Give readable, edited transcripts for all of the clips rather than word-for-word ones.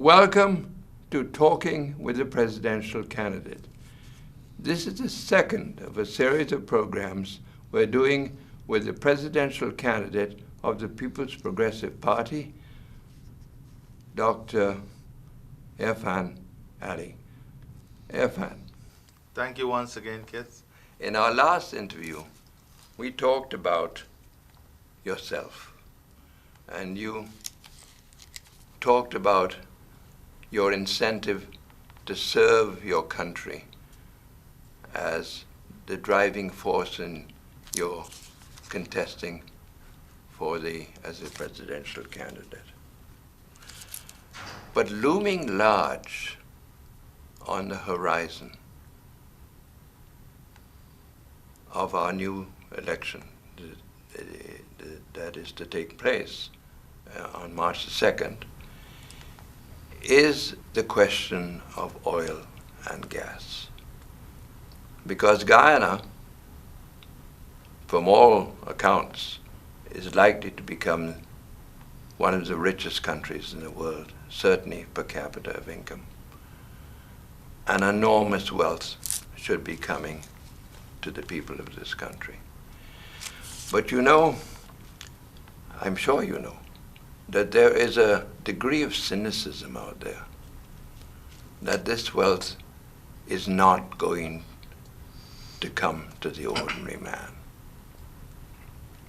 Welcome to Talking with the Presidential Candidate. This is the second of a series of programs we're doing with the presidential candidate of the People's Progressive Party, Dr. Irfaan Ali. Irfaan. Thank you once again, Kit. In our last interview, we talked about yourself, and you talked about your incentive to serve your country as the driving force in your contesting as a presidential candidate. But looming large on the horizon of our new election that is to take place on March the 2nd is the question of oil and gas. Because Guyana, from all accounts, is likely to become one of the richest countries in the world, certainly per capita of income. An enormous wealth should be coming to the people of this country. But you know, I'm sure you know, that there is a degree of cynicism out there, that this wealth is not going to come to the ordinary man,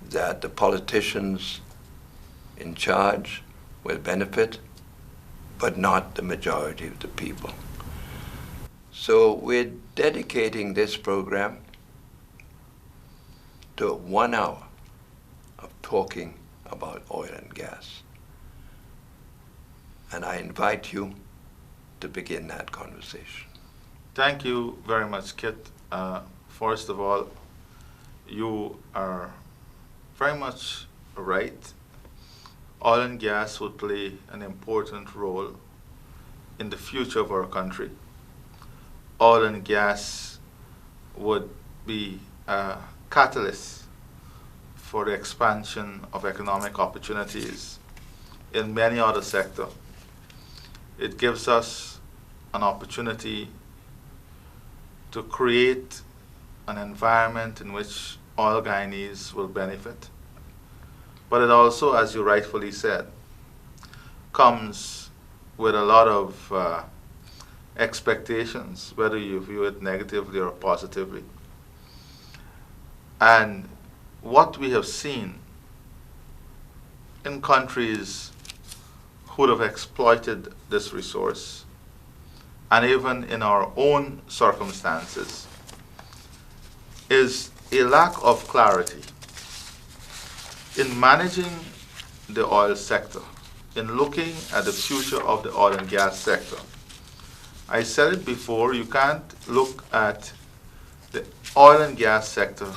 that the politicians in charge will benefit, but not the majority of the people. So we're dedicating this program to 1 hour of talking about oil and gas. And I invite you to begin that conversation. Thank you very much, Kit. First of all, you are very much right. Oil and gas would play an important role in the future of our country. Oil and gas would be a catalyst for the expansion of economic opportunities in many other sectors. It gives us an opportunity to create an environment in which all Guyanese will benefit. But it also, as you rightfully said, comes with a lot of expectations, whether you view it negatively or positively. And what we have seen in countries who would have exploited this resource, and even in our own circumstances, is a lack of clarity in managing the oil sector, in looking at the future of the oil and gas sector. I said it before, you can't look at the oil and gas sector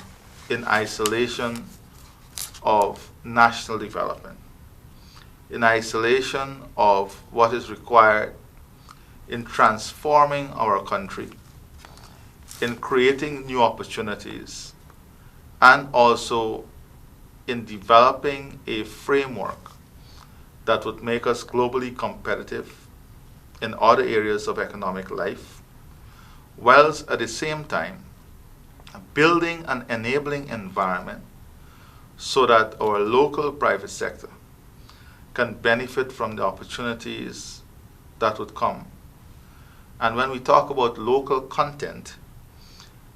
in isolation of national development, in isolation of what is required in transforming our country, in creating new opportunities, and also in developing a framework that would make us globally competitive in other areas of economic life, whilst at the same time building an enabling environment so that our local private sector can benefit from the opportunities that would come. And when we talk about local content,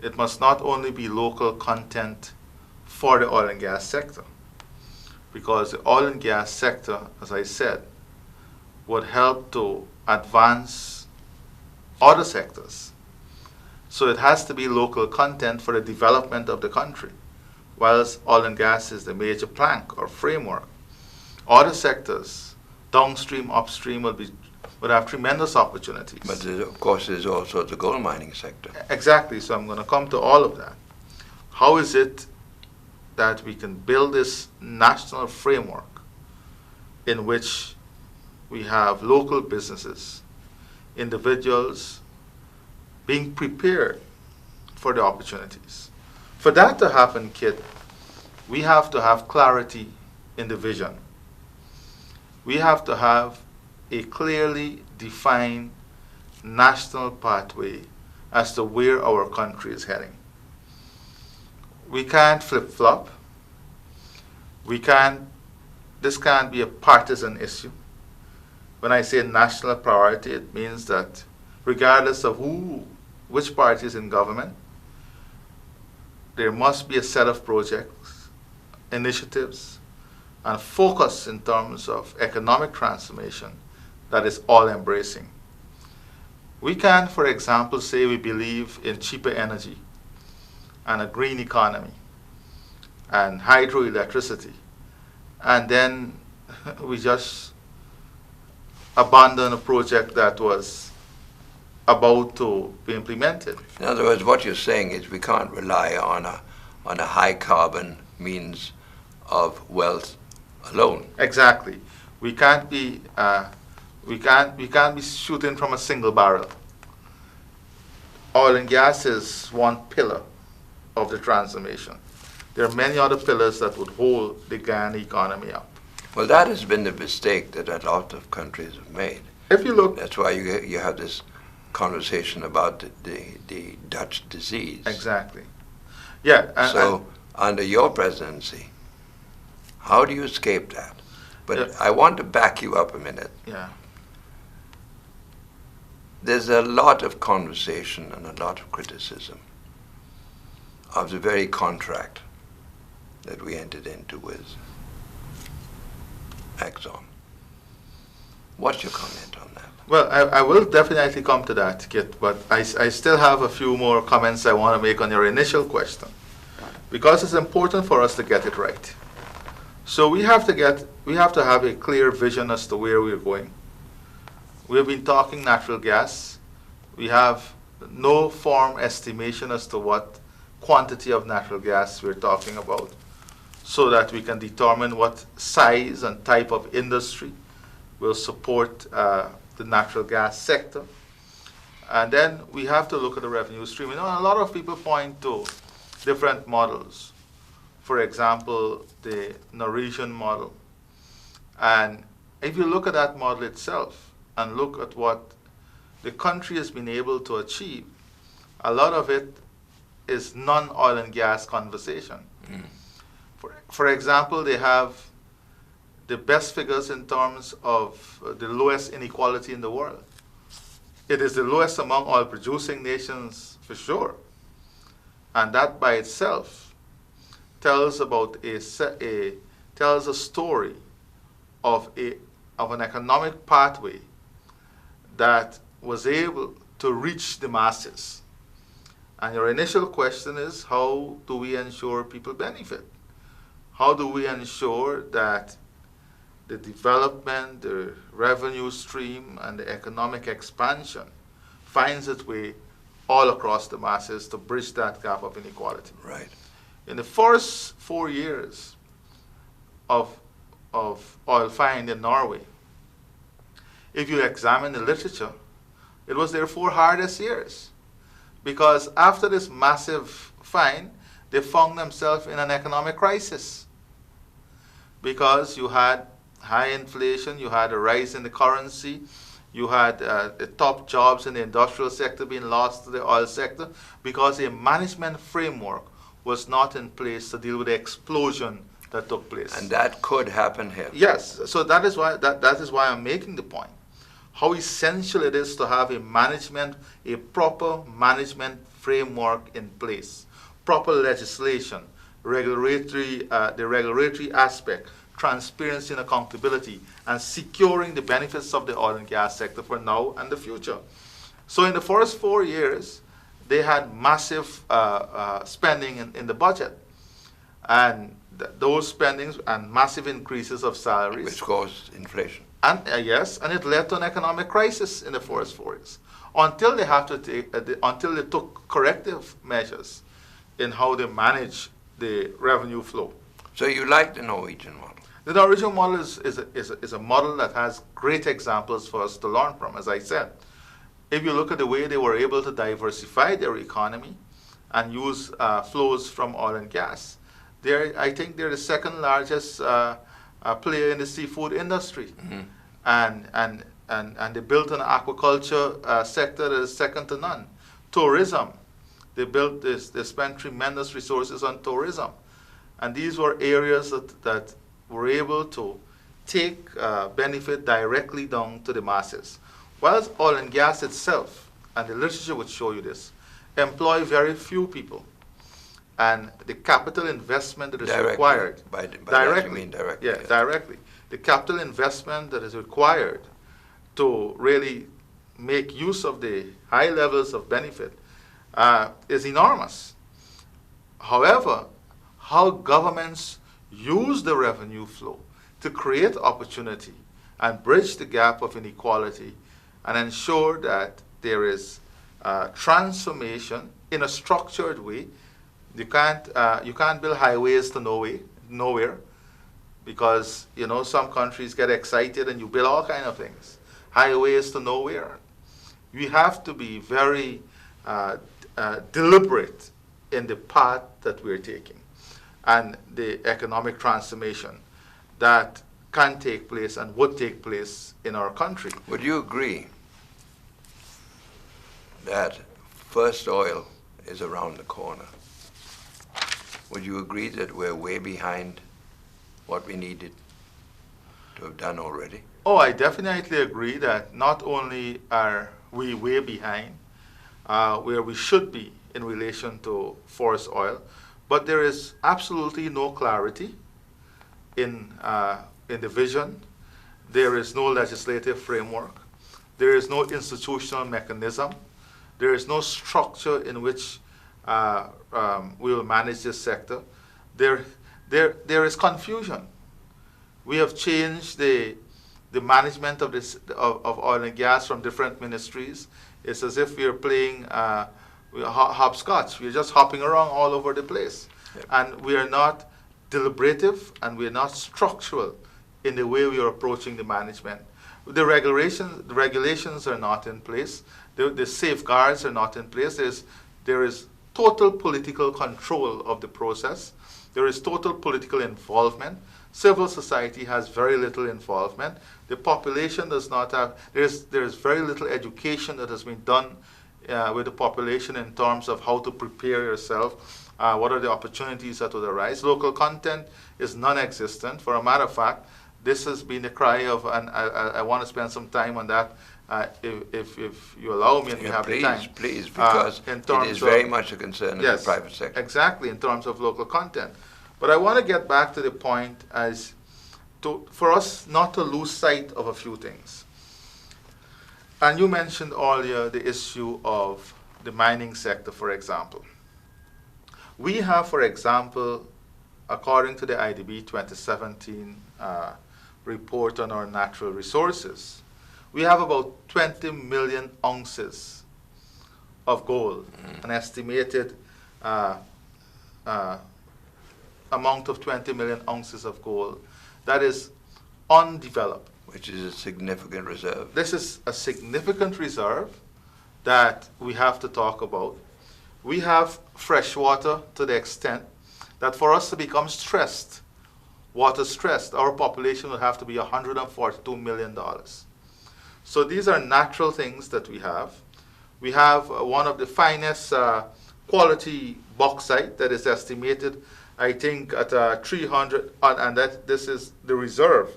it must not only be local content for the oil and gas sector, because the oil and gas sector, as I said, would help to advance other sectors. So it has to be local content for the development of the country, whilst oil and gas is the major plank or framework. Other sectors, downstream, upstream, would have tremendous opportunities. But of course there's also the gold mining sector. Exactly, so I'm going to come to all of that. How is it that we can build this national framework in which we have local businesses, individuals being prepared for the opportunities? For that to happen, Kit, we have to have clarity in the vision. We have to have a clearly defined national pathway as to where our country is heading. We can't flip-flop. This can't be a partisan issue. When I say national priority, it means that regardless of which party is in government, there must be a set of projects, initiatives, and focus in terms of economic transformation that is all-embracing. We can, for example, say we believe in cheaper energy and a green economy and hydroelectricity, and then we just abandon a project that was about to be implemented. In other words, what you're saying is we can't rely on a high carbon means of wealth alone. Exactly. We can't be shooting from a single barrel. Oil and gas is one pillar of the transformation. There are many other pillars that would hold the Ghanaian economy up. Well, that has been the mistake that a lot of countries have made. If you look, that's why you have this conversation about the Dutch disease. Exactly. Yeah. So under your presidency, how do you escape that? But I want to back you up a minute. Yeah. There's a lot of conversation and a lot of criticism of the very contract that we entered into with Exxon. What's your comment on that? Well, I will definitely come to that, Kit, but I still have a few more comments I want to make on your initial question, because it's important for us to get it right. So we have to have a clear vision as to where we're going. We have been talking natural gas. We have no firm estimation as to what quantity of natural gas we're talking about, so that we can determine what size and type of industry will support the natural gas sector. And then we have to look at the revenue stream. You know, a lot of people point to different models. For example, the Norwegian model. And if you look at that model itself and look at what the country has been able to achieve, a lot of it is non-oil and gas conversation. Mm. For example, they have the best figures in terms of the lowest inequality in the world. It is the lowest among oil-producing nations for sure. And that by itself tells about tells a story of an economic pathway that was able to reach the masses. And your initial question is, how do we ensure people benefit? How do we ensure that the development, the revenue stream, and the economic expansion finds its way all across the masses to bridge that gap of inequality? Right. In the first 4 years of oil find in Norway, if you examine the literature, it was their 4 hardest years. Because after this massive find, they found themselves in an economic crisis. Because you had high inflation, you had a rise in the currency, you had the top jobs in the industrial sector being lost to the oil sector, because a management framework was not in place to deal with the explosion that took place. And that could happen here. Yes, so that is why I'm making the point. How essential it is to have a proper management framework in place, proper legislation, the regulatory aspect, transparency and accountability, and securing the benefits of the oil and gas sector for now and the future. So in the first 4 years, they had massive spending in the budget, and those spendings and massive increases of salaries, which caused inflation. And yes, and it led to an economic crisis in the first 4 years, until they have to until they took corrective measures in how they manage the revenue flow. So you like the Norwegian model? The Norwegian model is a model that has great examples for us to learn from. As I said, if you look at the way they were able to diversify their economy and use flows from oil and gas, I think they're the second largest player in the seafood industry. Mm-hmm. And and they built an aquaculture sector that is second to none. Tourism, they spent tremendous resources on tourism. And these were areas that were able to take benefit directly down to the masses. Whilst oil and gas itself, and the literature would show you this, employ very few people. And the capital investment that is required. By that you mean directly. Yeah, directly. The capital investment that is required to really make use of the high levels of benefit is enormous. However, how governments use the revenue flow to create opportunity and bridge the gap of inequality and ensure that there is transformation in a structured way. You can't build highways to nowhere, because some countries get excited and you build all kind of things. Highways to nowhere. We have to be very deliberate in the path that we're taking and the economic transformation that can take place and would take place in our country. Would you agree that first oil is around the corner? Would you agree that we're way behind what we needed to have done already? Oh, I definitely agree that not only are we way behind where we should be in relation to forest oil, but there is absolutely no clarity in the vision. There is no legislative framework. There is no institutional mechanism. There is no structure in which we will manage this sector. There is confusion. We have changed the management of oil and gas from different ministries. It's as if we are playing hopscotch. We're just hopping around all over the place. Yep. And we are not deliberative and we are not structural in the way we are approaching the management. The regulations are not in place. The safeguards are not in place. There is total political control of the process. There is total political involvement. Civil society has very little involvement. The population does not have, there is very little education that has been done with the population in terms of how to prepare yourself, what are the opportunities that would arise. Local content is non-existent. For a matter of fact, this has been the cry of, and I want to spend some time on that if you allow me and we have the time. Please, because it is very much a concern in the private sector. Exactly, in terms of local content. But I want to get back to the point as for us not to lose sight of a few things. And you mentioned earlier the issue of the mining sector, for example. We have, for example, according to the IDB 2017 report on our natural resources, we have about 20 million ounces of gold, an estimated amount of 20 million ounces of gold that is undeveloped. Which is a significant reserve. This is a significant reserve that we have to talk about. We have fresh water to the extent that for us to become stressed, water stressed, our population will have to be $142 million. So these are natural things that we have. We have one of the finest quality bauxite that is estimated, I think, at 300, and that this is the reserve.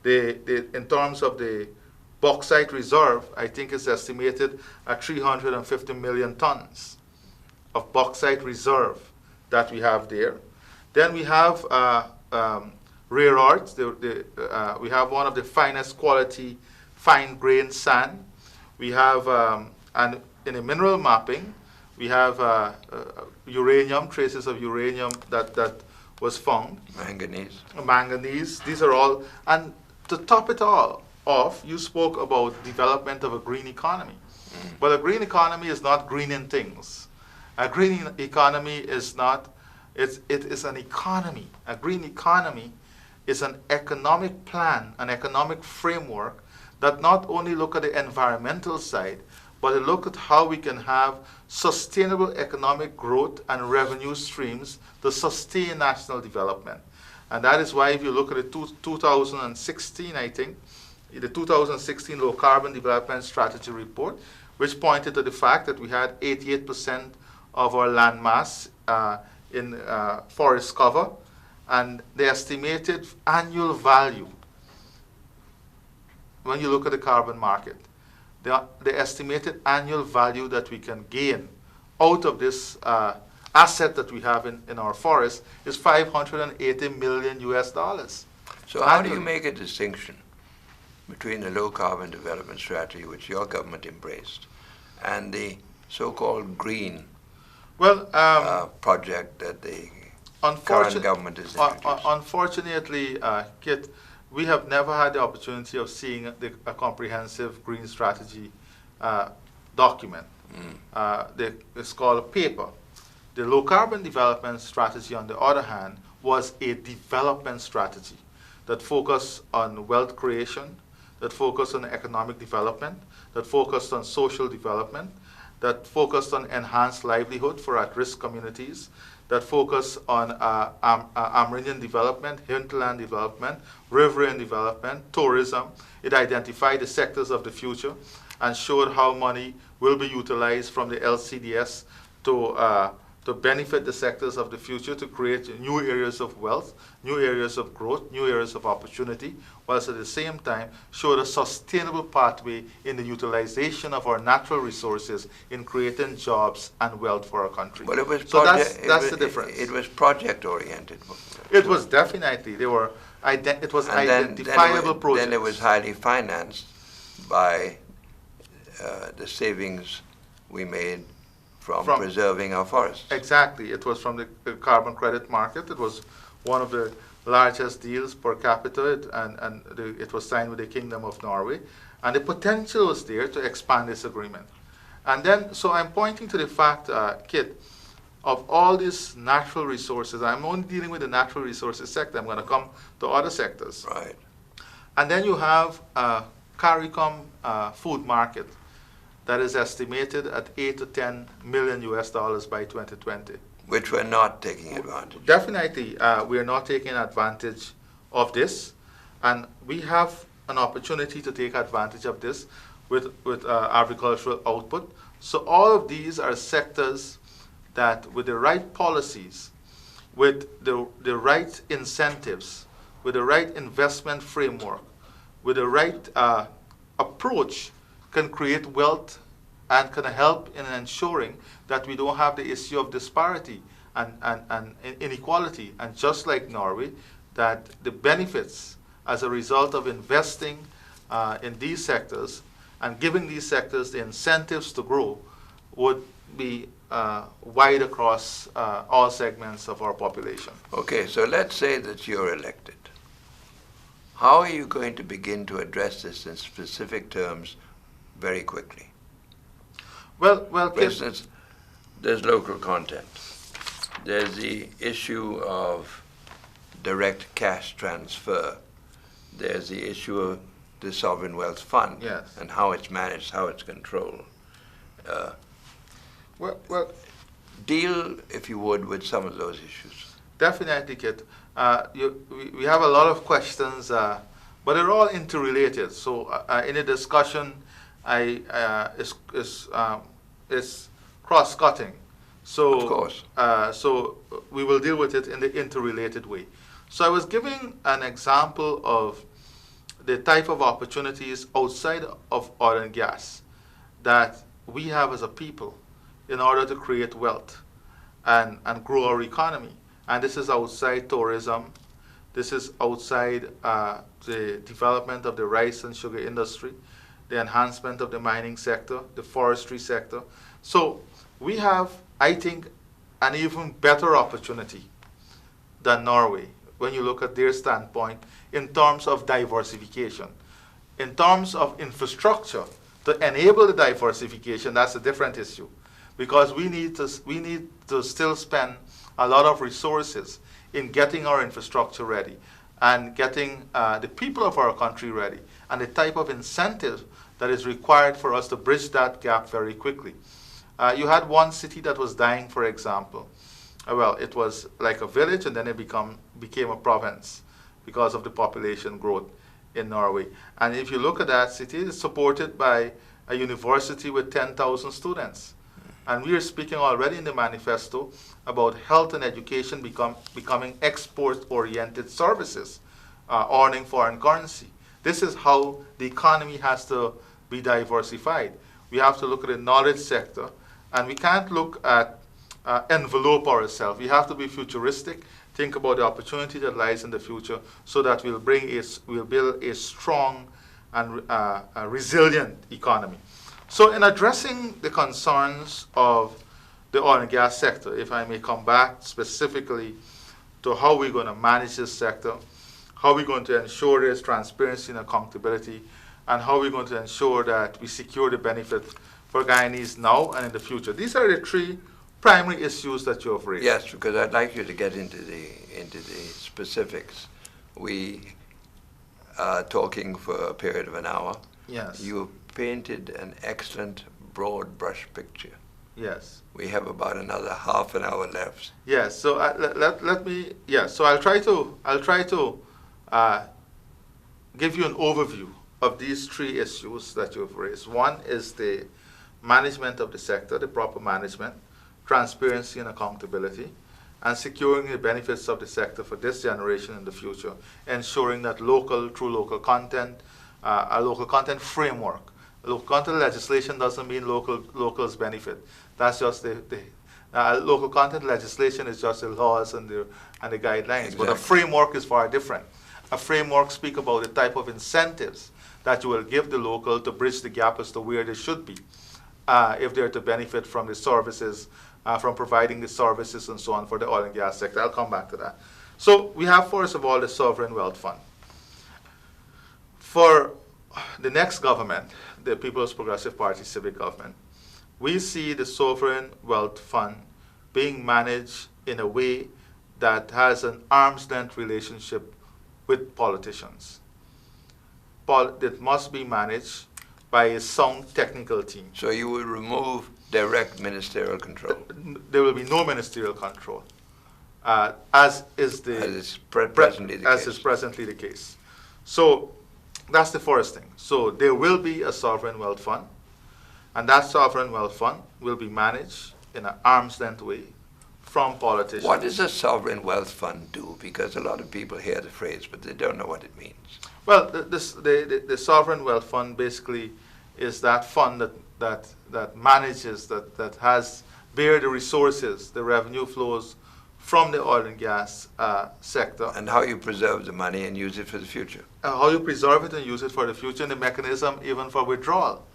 In terms of the bauxite reserve, I think it's estimated at 350 million tons of bauxite reserve that we have there. Then we have rare earths. We have one of the finest quality fine grained sand. We have, and in the mineral mapping, we have uranium, traces of uranium that was found. Manganese. Manganese. These are all, and to top it all off, you spoke about development of a green economy. But a green economy is not greening things. A green economy is not, it is an economy. A green economy is an economic plan, an economic framework that not only look at the environmental side, but it look at how we can have sustainable economic growth and revenue streams to sustain national development. And that is why if you look at it, 2016, I think, the 2016 Low Carbon Development Strategy Report, which pointed to the fact that we had 88% of our land mass in forest cover, and the estimated annual value, when you look at the carbon market, the estimated annual value that we can gain out of this asset that we have in our forest is $580 million US. So how do you make a distinction between the low carbon development strategy, which your government embraced, and the so-called green project that the current government is introducing? Unfortunately, Kit, we have never had the opportunity of seeing a comprehensive green strategy document. It's called a paper. The low carbon development strategy, on the other hand, was a development strategy that focused on wealth creation, that focused on economic development, that focused on social development, that focused on enhanced livelihood for at-risk communities, that focused on Amerindian development, hinterland development, riverine development, tourism. It identified the sectors of the future and showed how money will be utilized from the LCDS to benefit the sectors of the future, to create new areas of wealth, new areas of growth, new areas of opportunity, whilst at the same time showed a sustainable pathway in the utilization of our natural resources in creating jobs and wealth for our country. Well, it was that's the difference. It was project-oriented. It was definitely. It was identifiable projects. Then it was highly financed by the savings we made from preserving our forests. Exactly. It was from the carbon credit market. It was one of the largest deals per capita, it was signed with the Kingdom of Norway. And the potential was there to expand this agreement. And then, so I'm pointing to the fact, Kit, of all these natural resources, I'm only dealing with the natural resources sector. I'm going to come to other sectors. Right. And then you have CARICOM food market that is estimated at $8 to $10 million US by 2020. Which we're not taking advantage. Definitely, we are not taking advantage of this, and we have an opportunity to take advantage of this with agricultural output. So all of these are sectors that, with the right policies, with the right incentives, with the right investment framework, with the right approach, can create wealth and can help in ensuring that we don't have the issue of disparity and inequality. And just like Norway, that the benefits as a result of investing in these sectors and giving these sectors the incentives to grow would be wide across all segments of our population. Okay, so let's say that you're elected. How are you going to begin to address this in specific terms very quickly? Well, for instance, there's local content. There's the issue of direct cash transfer. There's the issue of the Sovereign Wealth Fund, yes, and how it's managed, how it's controlled. Deal, if you would, with some of those issues. Definitely, Kit. We have a lot of questions, but they're all interrelated. So in a discussion, is cross-cutting. So, of course. So we will deal with it in the interrelated way. So I was giving an example of the type of opportunities outside of oil and gas that we have as a people in order to create wealth and grow our economy. And this is outside tourism. This is outside the development of the rice and sugar industry, the enhancement of the mining sector, the forestry sector. So we have, I think, an even better opportunity than Norway when you look at their standpoint in terms of diversification. In terms of infrastructure, to enable the diversification, that's a different issue, because we need to still spend a lot of resources in getting our infrastructure ready and getting the people of our country ready, and the type of incentive that is required for us to bridge that gap very quickly. You had one city that was dying, for example. Well, it was like a village, and then it became a province because of the population growth. in Norway. And if you look at that city, it's supported by a university with 10,000 students. And we are speaking already in the manifesto about health and education becoming export-oriented services, earning foreign currency. This is how the economy has to be diversified. We have to look at the knowledge sector, and we can't look at envelope ourselves. We have to be futuristic, think about the opportunity that lies in the future, so that we'll build a strong and a resilient economy. So in addressing the concerns of the oil and gas sector, if I may come back specifically to how we're going to manage this sector, how we're going to ensure there's transparency and accountability, and how we're going to ensure that we secure the benefit for Guyanese now and in the future. These are the three primary issues that you have raised. Yes, because I'd like you to get into the specifics. We are talking for a period of an hour. Yes. You painted an excellent broad brush picture. Yes. We have about another half an hour left. Yes. So let me. Yes. So I'll try to give you an overview of these three issues that you've raised. One is the management of the sector, the proper management, transparency and accountability, and securing the benefits of the sector for this generation and the future, ensuring that through local content, a local content framework. Local content legislation doesn't mean locals benefit. That's just the local content legislation is just the laws and the guidelines. Exactly. But a framework is far different. A framework speaks about the type of incentives that you will give the local to bridge the gap as to where they should be, if they're to benefit from the services, from providing the services and so on for the oil and gas sector. I'll come back to that. So we have, first of all, the Sovereign Wealth Fund. For the next government, the People's Progressive Party civic government, we see the Sovereign Wealth Fund being managed in a way that has an arm's length relationship with politicians. It must be managed by a sound technical team. So you will remove direct ministerial control. There will be no ministerial control, as is presently the case. So that's the first thing. So there will be a sovereign wealth fund, and that sovereign wealth fund will be managed in an arm's length way from politicians. What does a sovereign wealth fund do? Because a lot of people hear the phrase, but they don't know what it means. Well, the sovereign wealth fund basically is that fund that manages, that has bear the resources, the revenue flows from the oil and gas sector. And how you preserve the money and use it for the future. How you preserve it and use it for the future, and the mechanism even for withdrawal.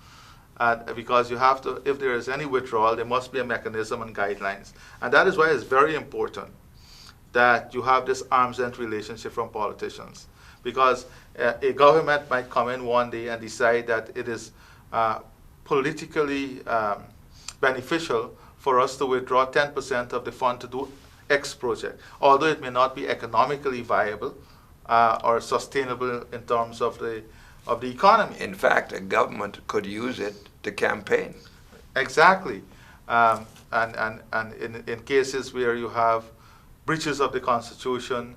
Because you have to, if there is any withdrawal, there must be a mechanism and guidelines. And that is why it's very important that you have this arm's length relationship from politicians. Because a government might come in one day and decide that it is politically beneficial for us to withdraw 10% of the fund to do X project, although it may not be economically viable or sustainable in terms of the economy. In fact, a government could use it to campaign. Exactly. And in cases where you have breaches of the Constitution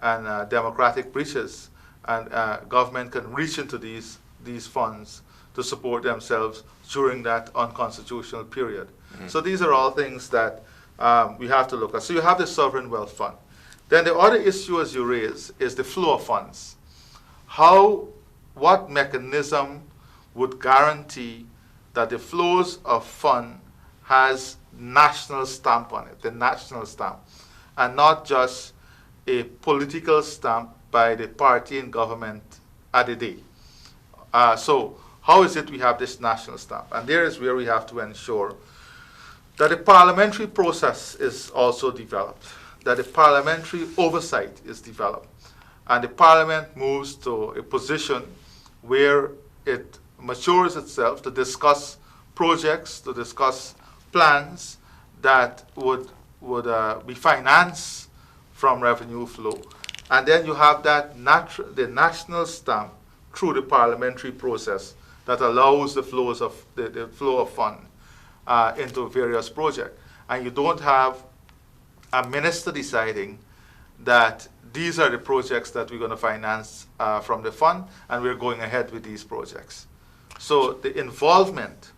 and democratic breaches, and government can reach into these funds to support themselves during that unconstitutional period. Mm-hmm. So these are all things that we have to look at. So you have the sovereign wealth fund. Then the other issue, as you raise, is the flow of funds. What mechanism would guarantee that the flows of fund has national stamp on it, the national stamp, and not just a political stamp by the party in government at the day. So how is it we have this national stamp? And there is where we have to ensure that the parliamentary process is also developed, that the parliamentary oversight is developed, and the parliament moves to a position where it matures itself to discuss projects, to discuss plans that would be financed from revenue flow. And then you have that the national stamp through the parliamentary process that allows the flows of the flow of fund into various projects. And you don't have a minister deciding that these are the projects that we're going to finance from the fund, and we're going ahead with these projects. So the involvement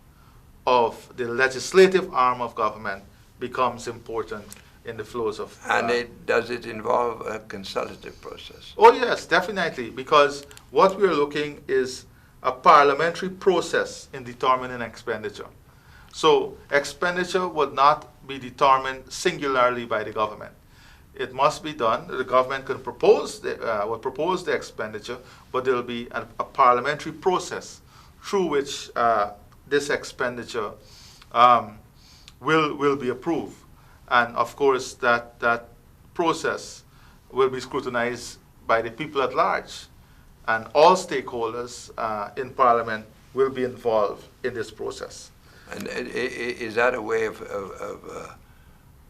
of the legislative arm of government becomes important in the flows of... And does it involve a consultative process? Oh yes, definitely, because what we're looking is a parliamentary process in determining expenditure. So expenditure would not be determined singularly by the government. It must be done. The government can propose the expenditure, but there will be a parliamentary process through which this expenditure will be approved. And of course, that process will be scrutinized by the people at large. And all stakeholders in Parliament will be involved in this process. And is that a way of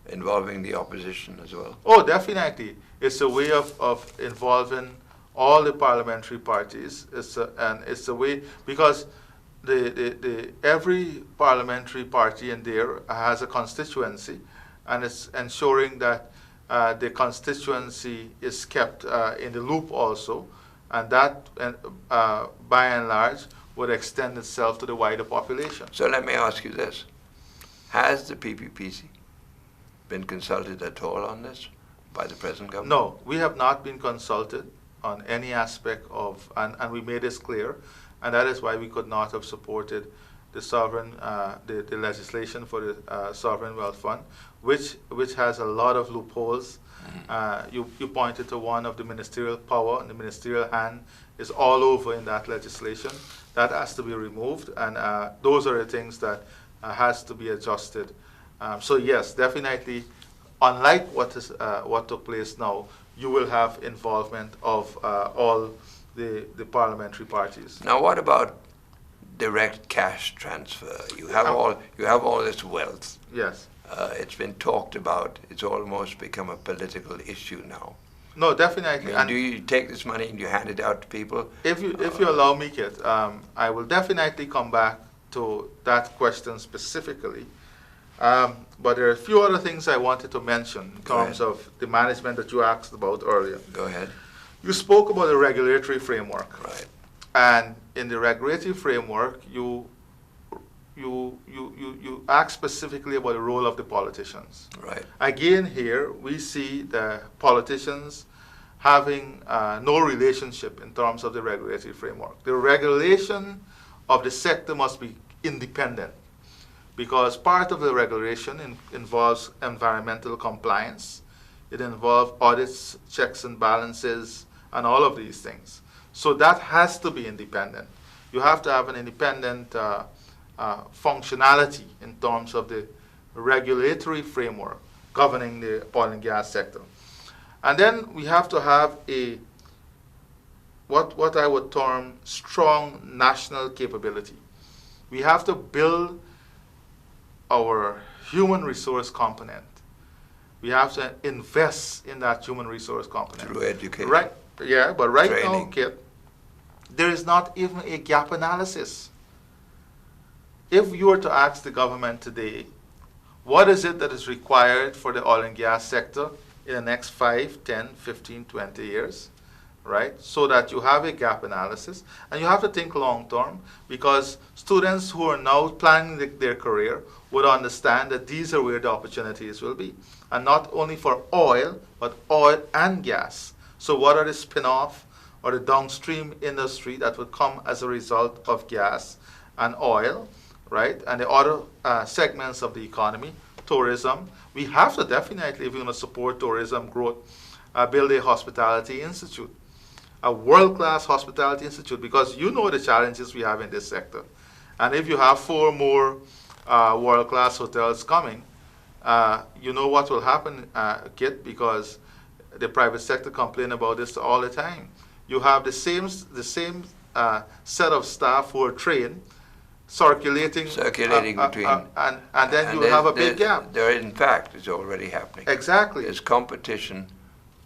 involving the opposition as well? Oh, definitely. It's a way of involving all the parliamentary parties. And it's a way, because every parliamentary party in there has a constituency, and it's ensuring that the constituency is kept in the loop also, and that, by and large, would extend itself to the wider population. So let me ask you this. Has the PPP been consulted at all on this by the present government? No, we have not been consulted on any aspect of, and we made this clear, and that is why we could not have supported the sovereign, the legislation for the Sovereign Wealth Fund, which has a lot of loopholes. You pointed to one of the ministerial power, and the ministerial hand is all over in that legislation. That has to be removed, and those are the things that has to be adjusted. So yes, definitely, unlike what took place now, you will have involvement of all the parliamentary parties. Now, what about direct cash transfer? You have all this wealth. Yes. It's been talked about. It's almost become a political issue now. No, definitely. I mean, do you take this money and you hand it out to people? If you allow me, Kit, I will definitely come back to that question specifically. But there are a few other things I wanted to mention in terms of the management that you asked about earlier. Go ahead. You spoke about the regulatory framework. Right. And in the regulatory framework, you asked specifically about the role of the politicians. Right. Again, here we see the politicians having no relationship in terms of the regulatory framework. The regulation of the sector must be independent, because part of the regulation involves environmental compliance. It involves audits, checks and balances, and all of these things. So that has to be independent. You have to have an independent functionality in terms of the regulatory framework governing the oil and gas sector. And then we have to have a what I would term strong national capability. We have to build our human resource component. We have to invest in that human resource component. Through education. Right. Yeah, but right Training. now, Kit, there is not even a gap analysis. If you were to ask the government today, what is it that is required for the oil and gas sector in the next 5, 10, 15, 20 years, right? So that you have a gap analysis, and you have to think long term, because students who are now planning their career would understand that these are where the opportunities will be, and not only for oil, but oil and gas. So what are the spin-off or the downstream industry that would come as a result of gas and oil, right? And the other segments of the economy, tourism. We have to definitely, if we're going to support tourism growth, build a hospitality institute, a world-class hospitality institute, because you know the challenges we have in this sector. And if you have 4 more world-class hotels coming, you know what will happen, Kit, because the private sector complain about this all the time. You have the same set of staff who are trained, circulating between. And then you have a big gap. There, in fact, is already happening. Exactly. There's competition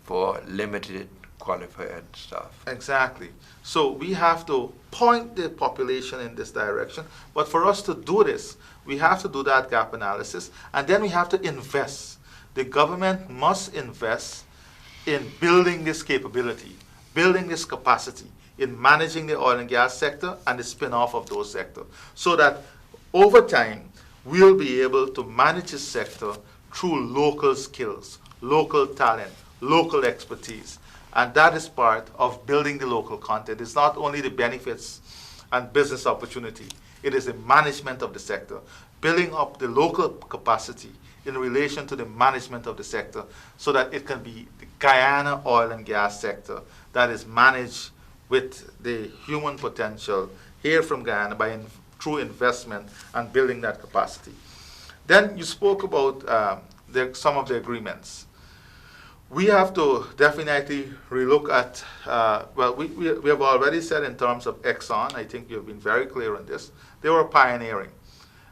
for limited qualified staff. Exactly. So we have to point the population in this direction. But for us to do this, we have to do that gap analysis, and then we have to invest. The government must invest in building this capability, building this capacity in managing the oil and gas sector and the spin-off of those sectors, so that over time we'll be able to manage this sector through local skills, local talent, local expertise. And that is part of building the local content. It's not only the benefits and business opportunity, it is the management of the sector, building up the local capacity in relation to the management of the sector so that it can be the Guyana oil and gas sector that is managed with the human potential here from Guyana through investment and building that capacity. Then you spoke about some of the agreements. We have to definitely relook at, well, we have already said in terms of Exxon, I think you've been very clear on this, they were pioneering.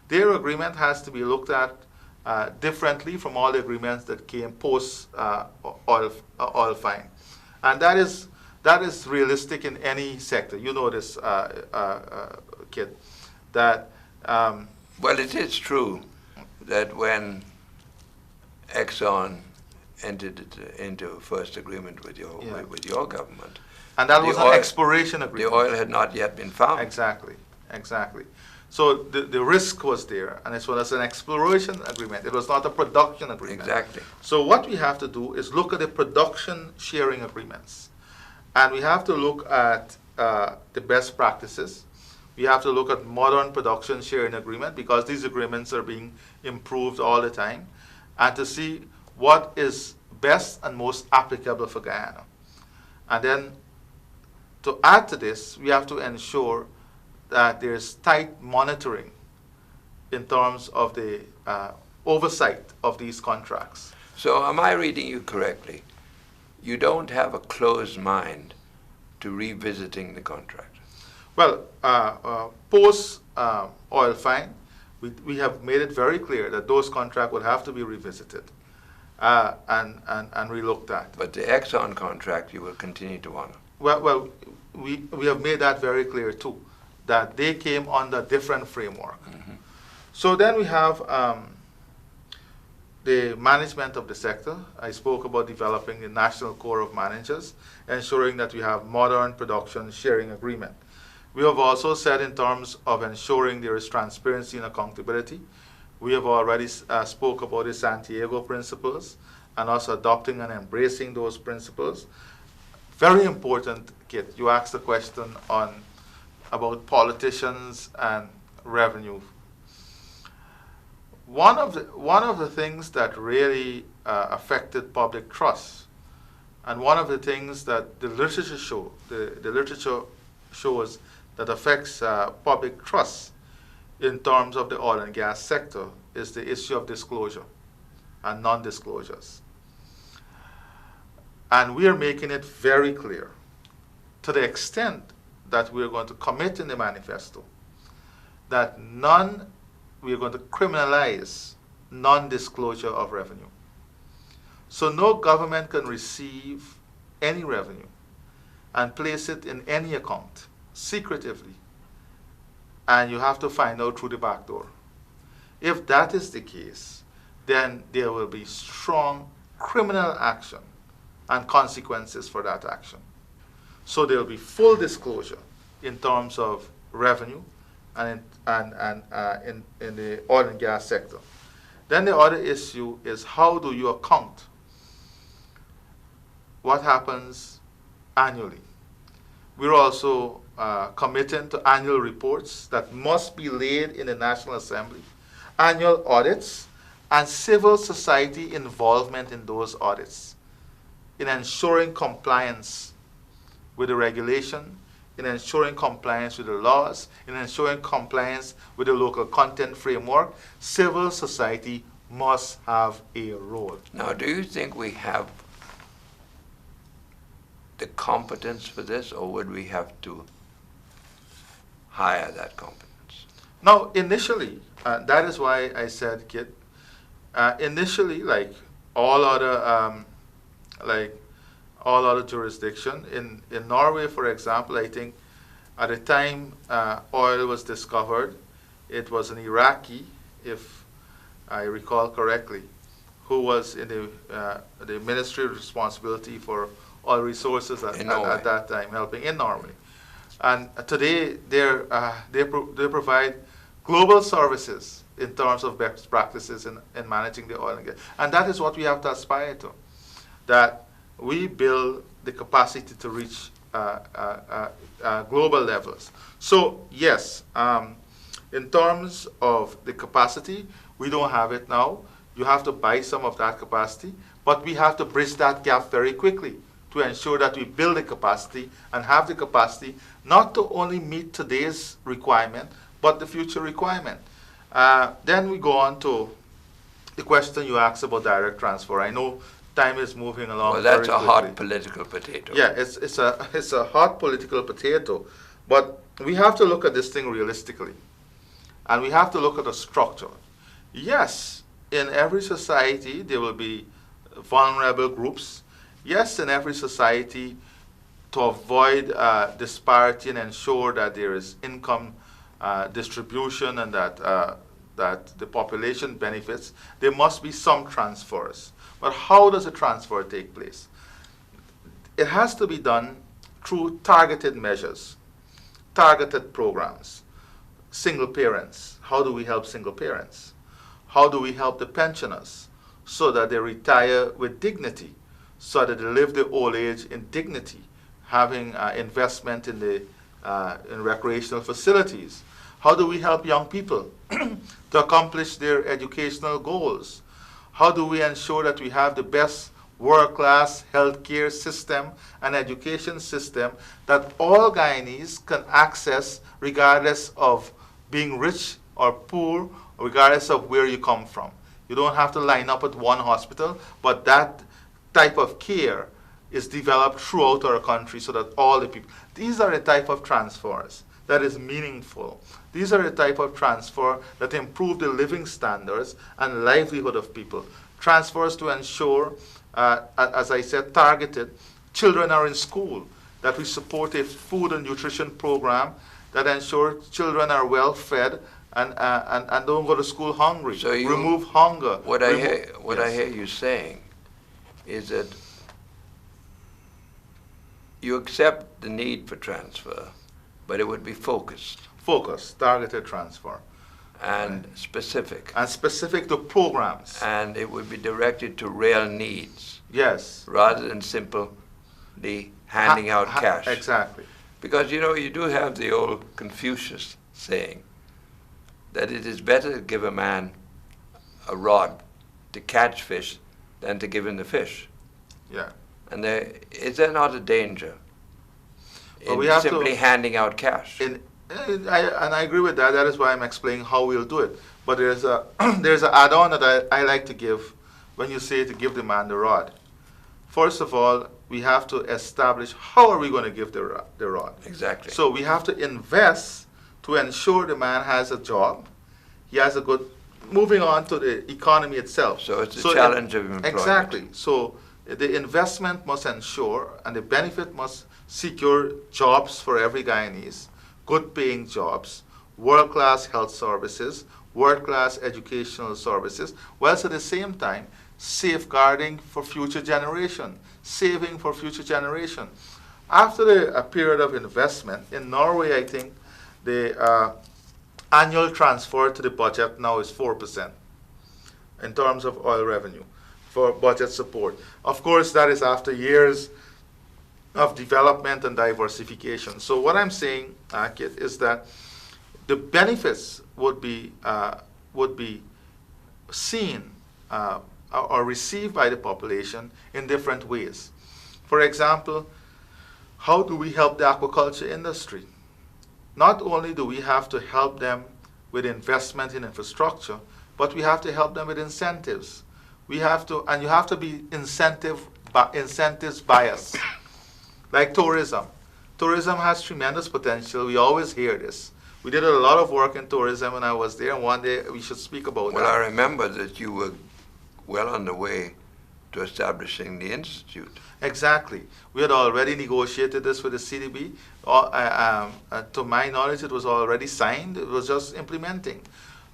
Their agreement has to be looked at differently from all the agreements that came post oil find. And that is realistic in any sector. You know this, Kit, that... well, it is true that when Exxon entered into a first agreement with your government. And that was an exploration agreement. The oil had not yet been found. Exactly, exactly. So the risk was there, and it was an exploration agreement. It was not a production agreement. Exactly. So what we have to do is look at the production sharing agreements. And we have to look at the best practices. We have to look at modern production sharing agreement, because these agreements are being improved all the time, and to see what is best and most applicable for Guyana. And then to add to this, we have to ensure that there's tight monitoring in terms of the oversight of these contracts. So am I reading you correctly? You don't have a closed mind to revisiting the contract? Well, post oil find, we have made it very clear that those contracts will have to be revisited and relooked at. But the Exxon contract you will continue to honor? Well, we have made that very clear too, that they came under different framework. Mm-hmm. So then we have the management of the sector. I spoke about developing the National Corps of Managers, ensuring that we have modern production sharing agreement. We have also said in terms of ensuring there is transparency and accountability. We have already spoke about the Santiago principles and us adopting and embracing those principles. Very important, Kit. You asked a question about politicians and revenue. One of the things that really affected public trust, and one of the things that the literature shows that affects public trust in terms of the oil and gas sector, is the issue of disclosure and non-disclosures. And we are making it very clear, to the extent that we are going to commit in the manifesto, that we are going to criminalize non-disclosure of revenue. So no government can receive any revenue and place it in any account secretively, and you have to find out through the back door. If that is the case, then there will be strong criminal action and consequences for that action. So there will be full disclosure in terms of revenue and in the oil and gas sector. Then the other issue is, how do you account what happens annually? We're also committing to annual reports that must be laid in the National Assembly, annual audits, and civil society involvement in those audits, in ensuring compliance with the regulation, in ensuring compliance with the laws, in ensuring compliance with the local content framework. Civil society must have a role. Now, do you think we have the competence for this, or would we have to hire that competence? Now, initially, that is why I said, Kit, initially, like all other jurisdiction, in Norway, for example, I think at the time oil was discovered, it was an Iraqi, if I recall correctly, who was in the Ministry of Responsibility for Oil Resources at that time, helping in Norway. And today they provide global services in terms of best practices in managing the oil and gas. And that is what we have to aspire to, that we build the capacity to reach global levels. So yes, in terms of the capacity, we don't have it now. You have to buy some of that capacity, but we have to bridge that gap very quickly to ensure that we build the capacity and have the capacity not to only meet today's requirement, but the future requirement. Then we go on to the question you asked about direct transfer. I know time is moving along. Well, that's very a hot political potato. Yeah, it's a hot political potato, but we have to look at this thing realistically, and we have to look at the structure. Yes, in every society there will be vulnerable groups. Yes, in every society, to avoid disparity and ensure that there is income distribution and that the population benefits, there must be some transfers. But how does a transfer take place? It has to be done through targeted measures, targeted programs. Single parents, how do we help single parents? How do we help the pensioners so that they retire with dignity, so that they live their old age in dignity, having investment in in recreational facilities? How do we help young people to accomplish their educational goals? How do we ensure that we have the best world-class healthcare system and education system that all Guyanese can access regardless of being rich or poor, regardless of where you come from? You don't have to line up at one hospital, but that type of care is developed throughout our country so that all the people, these are the type of transfers that is meaningful. These are the type of transfer that improve the living standards and livelihood of people. Transfers to ensure, as I said, targeted. Children are in school, that we support a food and nutrition program that ensures children are well fed and don't go to school hungry. So you, remove hunger. What I hear you saying is that you accept the need for transfer, but it would be focused. Focused, targeted transfer. And specific. And specific to programs. And it would be directed to real needs. Yes. Rather than simply handing out cash. Exactly. Because, you know, you do have the old Confucius saying that it is better to give a man a rod to catch fish than to give him the fish. Yeah. And is there not a danger in we have simply handing out cash? And I agree with that. That is why I'm explaining how we'll do it. But there's a there's an add-on that I like to give when you say to give the man the rod. First of all, we have to establish how are we going to give the rod. Exactly. So we have to invest to ensure the man has a job. He has a good. Moving on to the economy itself. So it's a challenge of employment. Exactly. So the investment must ensure, and the benefit must secure jobs for every Guyanese, good paying jobs, world-class health services, world-class educational services, whilst at the same time safeguarding for future generation, saving for future generation. After a period of investment, in Norway, I think the annual transfer to the budget now is 4% in terms of oil revenue for budget support. Of course, that is after years of development and diversification. So what I'm saying, Kit, is that the benefits would be seen or received by the population in different ways. For example, how do we help the aquaculture industry? Not only do we have to help them with investment in infrastructure, but we have to help them with incentives. We have to, and you have to be incentives biased. Like tourism. Tourism has tremendous potential. We always hear this. We did a lot of work in tourism when I was there, and one day we should speak about that. Well, I remember that you were well on the way to establishing the institute. Exactly. We had already negotiated this with the CDB. To my knowledge, it was already signed. It was just implementing.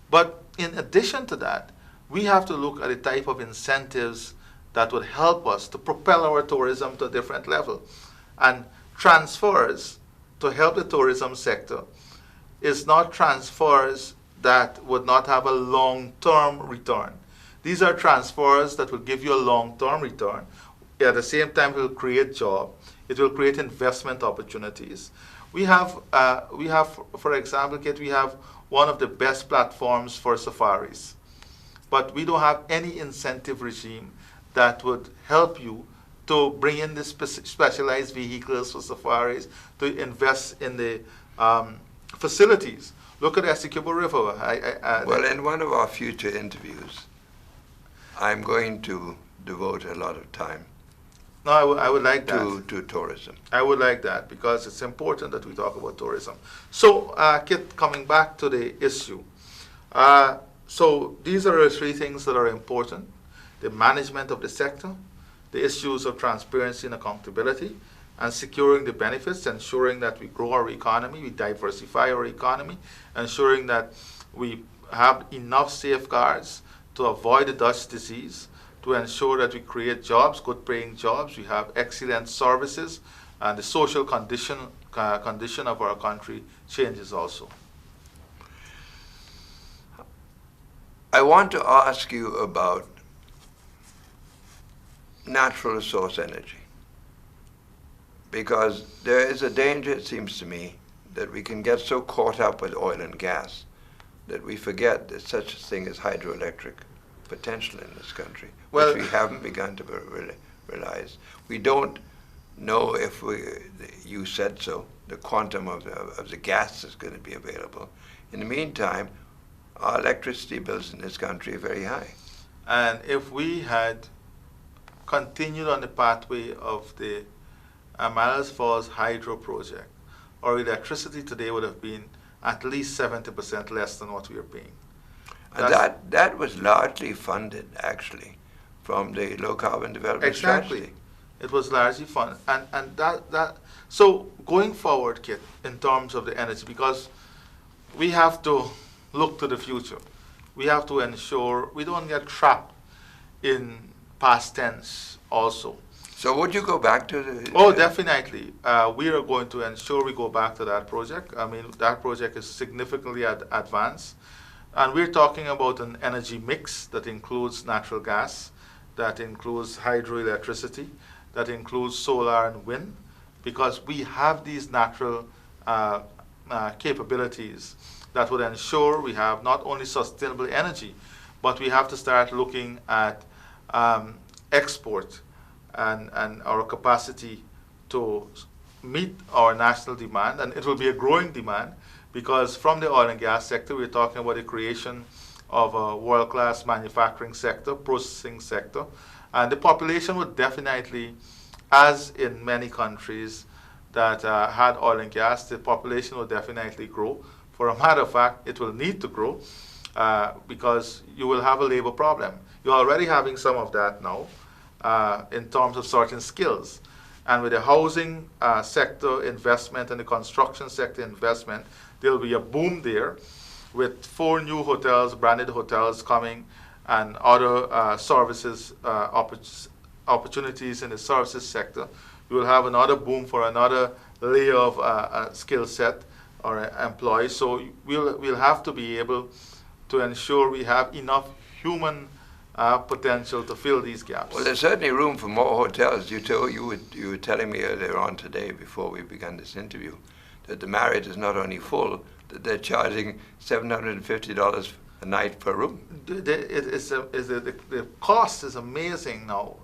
But in addition to that, we have to look at the type of incentives that would help us to propel our tourism to a different level. And transfers to help the tourism sector is not transfers that would not have a long-term return. These are transfers that will give you a long-term return. At the same time, it will create jobs. It will create investment opportunities. We have, for example, Kit, we have one of the best platforms for safaris. But we don't have any incentive regime that would help you to bring in the specialized vehicles for safaris, to invest in the facilities. Look at the Essequibo River. Well, in one of our future interviews, I'm going to devote a lot of time no, I would like that. To tourism. I would like that because it's important that we talk about tourism. So, Kit, coming back to the issue. So these are the three things that are important: the management of the sector, the issues of transparency and accountability, and securing the benefits, ensuring that we grow our economy, we diversify our economy, ensuring that we have enough safeguards to avoid the Dutch disease, to ensure that we create jobs, good paying jobs, we have excellent services, and the social condition of our country changes also. I want to ask you about natural resource energy, because there is a danger, it seems to me, that we can get so caught up with oil and gas that we forget there's such a thing as hydroelectric potential in this country, which we haven't begun to realize. We don't know if you said so, the quantum of the gas is going to be available. In the meantime, our electricity bills in this country are very high. And if we had continued on the pathway of the Amalas Falls hydro project, our electricity today would have been at least 70% less than what we are paying. And that was largely funded, actually, from the low carbon development strategy. It was largely funded, and that. So going forward, Kit, in terms of the energy, because we have to look to the future, we have to ensure we don't get trapped in past tense also. So would you go back to the... Oh, definitely. We are going to ensure we go back to that project. I mean, that project is significantly advanced. And we're talking about an energy mix that includes natural gas, that includes hydroelectricity, that includes solar and wind, because we have these natural capabilities that would ensure we have not only sustainable energy, but we have to start looking at export and our capacity to meet our national demand, and it will be a growing demand, because from the oil and gas sector, we're talking about the creation of a world-class manufacturing sector, processing sector, and the population would definitely, as in many countries that had oil and gas, the population will definitely grow. For a matter of fact, it will need to grow because you will have a labor problem. You're already having some of that now in terms of certain skills. And with the housing sector investment and the construction sector investment, there will be a boom there with 4 new hotels, branded hotels coming, and other services opportunities in the services sector. You will have another boom for another layer of skill set or employees. So we'll have to be able to ensure we have enough human potential to fill these gaps. Well, there's certainly room for more hotels. You were telling me earlier on today, before we began this interview, that the Marriott is not only full, that they're charging $750 a night per room. The cost is amazing now,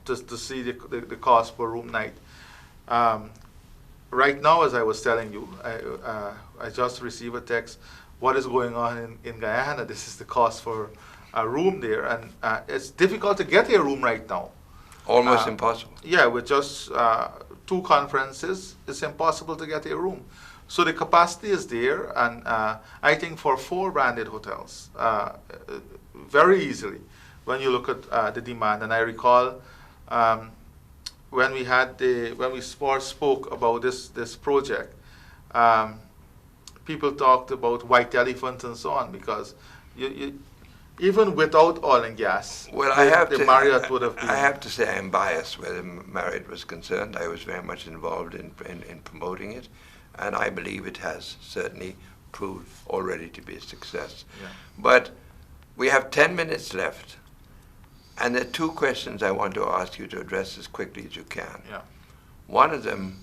just to see the cost per room night. Right now, as I was telling you, I just received a text, what is going on in Guyana? This is the cost for a room there, and it's difficult to get a room right now. Almost impossible. Yeah, with just 2 conferences, it's impossible to get a room. So the capacity is there, and I think for 4 branded hotels, very easily, when you look at the demand. And I recall when we first spoke about this project, people talked about white elephant and so on, because even without oil and gas, Well, the Marriott would have been. I have to say I'm biased where Marriott was concerned. I was very much involved in promoting it, and I believe it has certainly proved already to be a success. Yeah. But we have 10 minutes left, and there are two questions I want to ask you to address as quickly as you can. Yeah. One of them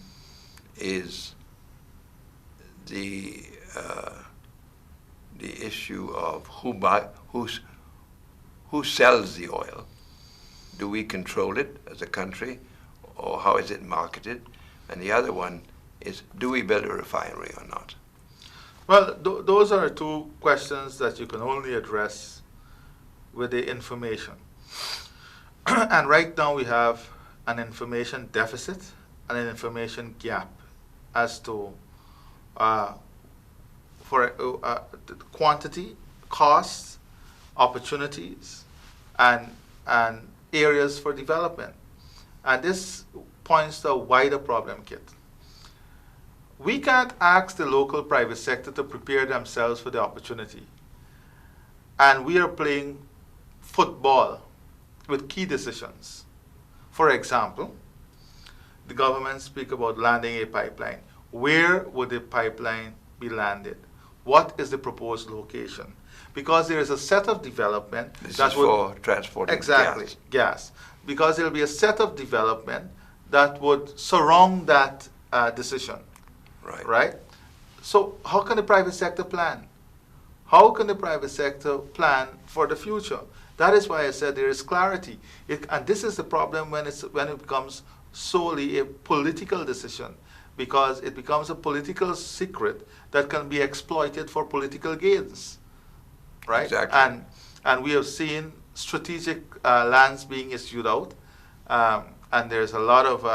is the issue of who sells the oil. Do we control it as a country, or how is it marketed? And the other one is, do we build a refinery or not? Well, those are two questions that you can only address with the information. And right now we have an information deficit and an information gap as to the quantity, costs, opportunities, and areas for development. And this points to a wider problem, Kit. We can't ask the local private sector to prepare themselves for the opportunity. And we are playing football with key decisions. For example, the government speak about landing a pipeline. Where would the pipeline be landed? What is the proposed location? Because there is a set of development that for transporting gas. Because there will be a set of development that would surround that decision. Right? So how can the private sector plan? How can the private sector plan for the future? That is why I said there is clarity. And this is the problem when it becomes solely a political decision, because it becomes a political secret that can be exploited for political gains. Right? Exactly. And we have seen strategic lands being issued out, and there's a lot of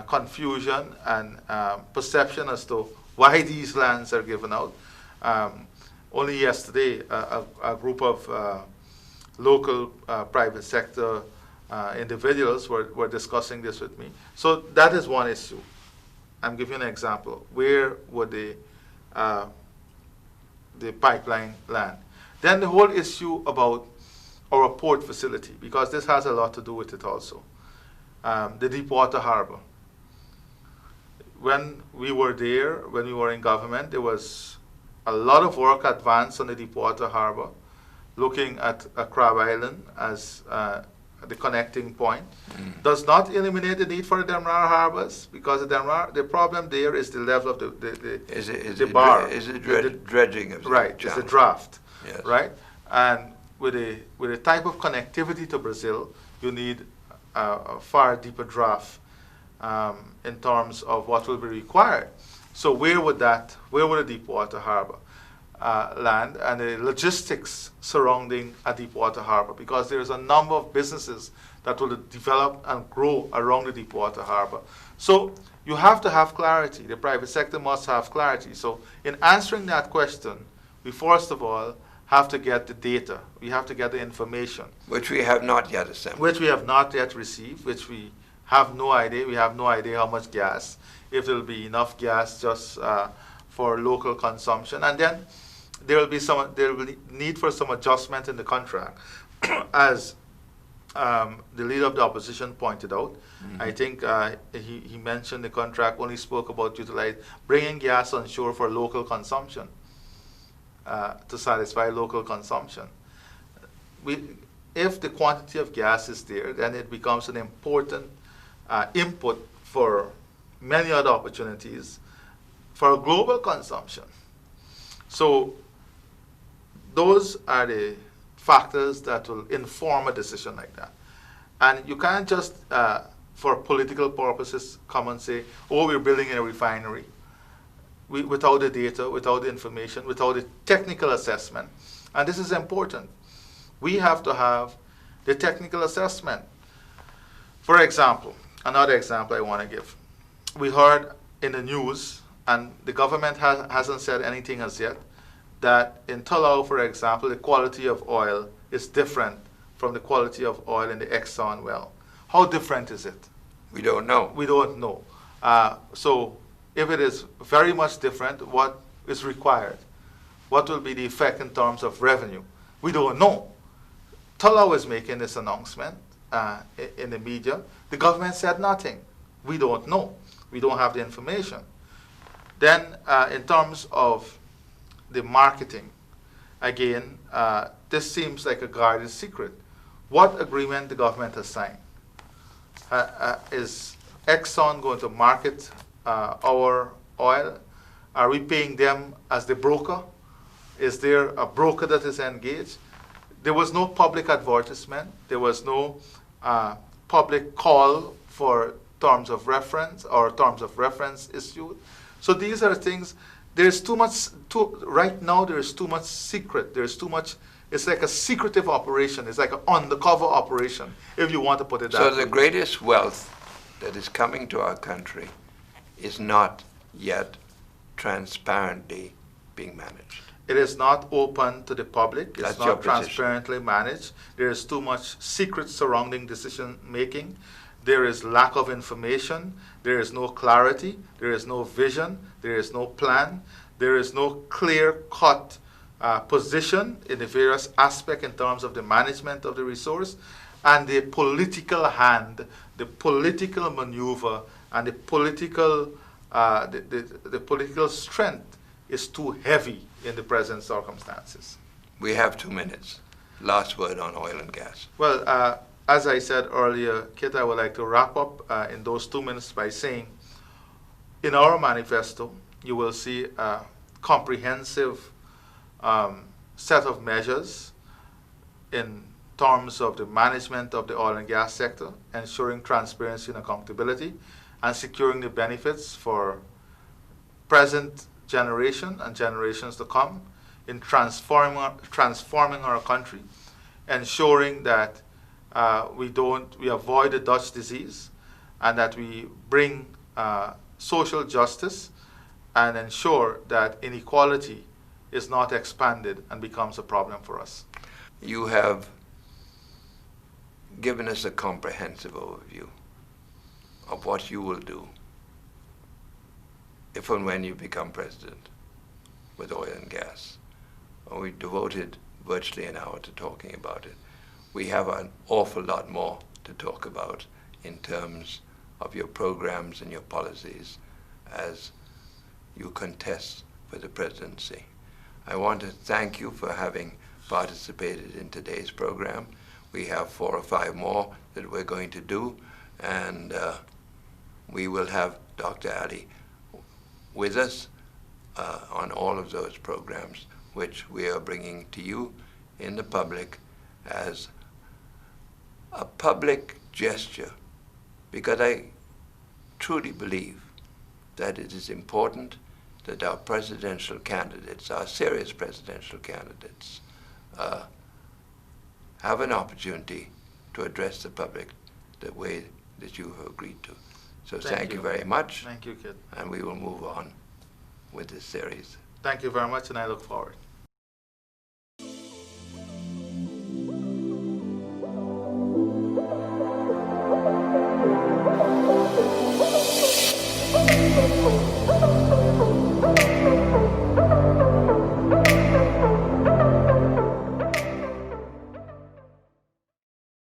confusion and perception as to why these lands are given out. Only yesterday, a group of local private sector individuals were discussing this with me. So that is one issue. I'm giving an example. Where would the pipeline land? Then the whole issue about our port facility, because this has a lot to do with it also. The Deepwater Harbor. When we were there, when we were in government, there was a lot of work advanced on the Deepwater Harbor, looking at Crab Island as the connecting point. Does not eliminate the need for the Damrar harbors, because the problem there is the level of the bar. Is it dredging of the right, channel? it's the draft. Yes. Right? And with a type of connectivity to Brazil, you need a far deeper draft in terms of what will be required. So where would a Deepwater Harbor land, and the logistics surrounding a Deepwater Harbor, because there's a number of businesses that will develop and grow around the Deepwater Harbor. So you have to have clarity. The private sector must have clarity. So in answering that question, we first of all have to get the data. We have to get the information. Which we have not yet assembled. Which we have not yet received, which we have no idea. We have no idea how much gas, if there will be enough gas just for local consumption. And then there will be need for some adjustment in the contract. As the leader of the opposition pointed out, I think he mentioned the contract only spoke about bringing gas on shore for local consumption, to satisfy local consumption. If the quantity of gas is there, then it becomes an important input for many other opportunities for global consumption. So those are the factors that will inform a decision like that. And you can't just, for political purposes, come and say, oh, we're building a refinery, without the data, without the information, without the technical assessment. And this is important. We have to have the technical assessment. For example, another example I want to give. We heard in the news, and the government hasn't said anything as yet, that in Tullow, for example, the quality of oil is different from the quality of oil in the Exxon well. How different is it? We don't know. We don't know. So if it is very much different, what is required? What will be the effect in terms of revenue? We don't know. Tullow was making this announcement in the media. The government said nothing. We don't know. We don't have the information. Then, in terms of the marketing, again, this seems like a guarded secret. What agreement the government has signed? Is Exxon going to market our oil? Are we paying them as the broker? Is there a broker that is engaged? There was no public advertisement. There was no public call for terms of reference or terms of reference issued. So these are things. There's too much. Right now, there is too much secret. There's too much. It's like a secretive operation. It's like an undercover operation, if you want to put it that way. So the greatest wealth that is coming to our country is not yet transparently being managed. It is not open to the public. It's That's your not position. transparently managed. There is too much secret surrounding decision making. There is lack of information. There is no clarity. There is no vision. There is no plan. There is no clear-cut position in the various aspects in terms of the management of the resource, and the political hand, the political maneuver, and the political strength is too heavy in the present circumstances. We have 2 minutes. Last word on oil and gas. Well, as I said earlier, Kit, I would like to wrap up in those 2 minutes by saying, in our manifesto, you will see a comprehensive set of measures in terms of the management of the oil and gas sector, ensuring transparency and accountability, and securing the benefits for present generation and generations to come, in transforming our country, ensuring that we avoid the Dutch disease, and that we bring social justice and ensure that inequality is not expanded and becomes a problem for us. You have given us a comprehensive overview of what you will do if and when you become president with oil and gas. We devoted virtually an hour to talking about it. We have an awful lot more to talk about in terms of your programs and your policies as you contest for the presidency. I want to thank you for having participated in today's program. We have 4 or 5 more that we're going to do, and we will have Dr. Ali with us on all of those programs, which we are bringing to you in the public as a public gesture, because I truly believe that it is important that our presidential candidates, our serious presidential candidates, have an opportunity to address the public the way that you have agreed to. So thank you very much. Thank you, Kit. And we will move on with this series. Thank you very much, and I look forward.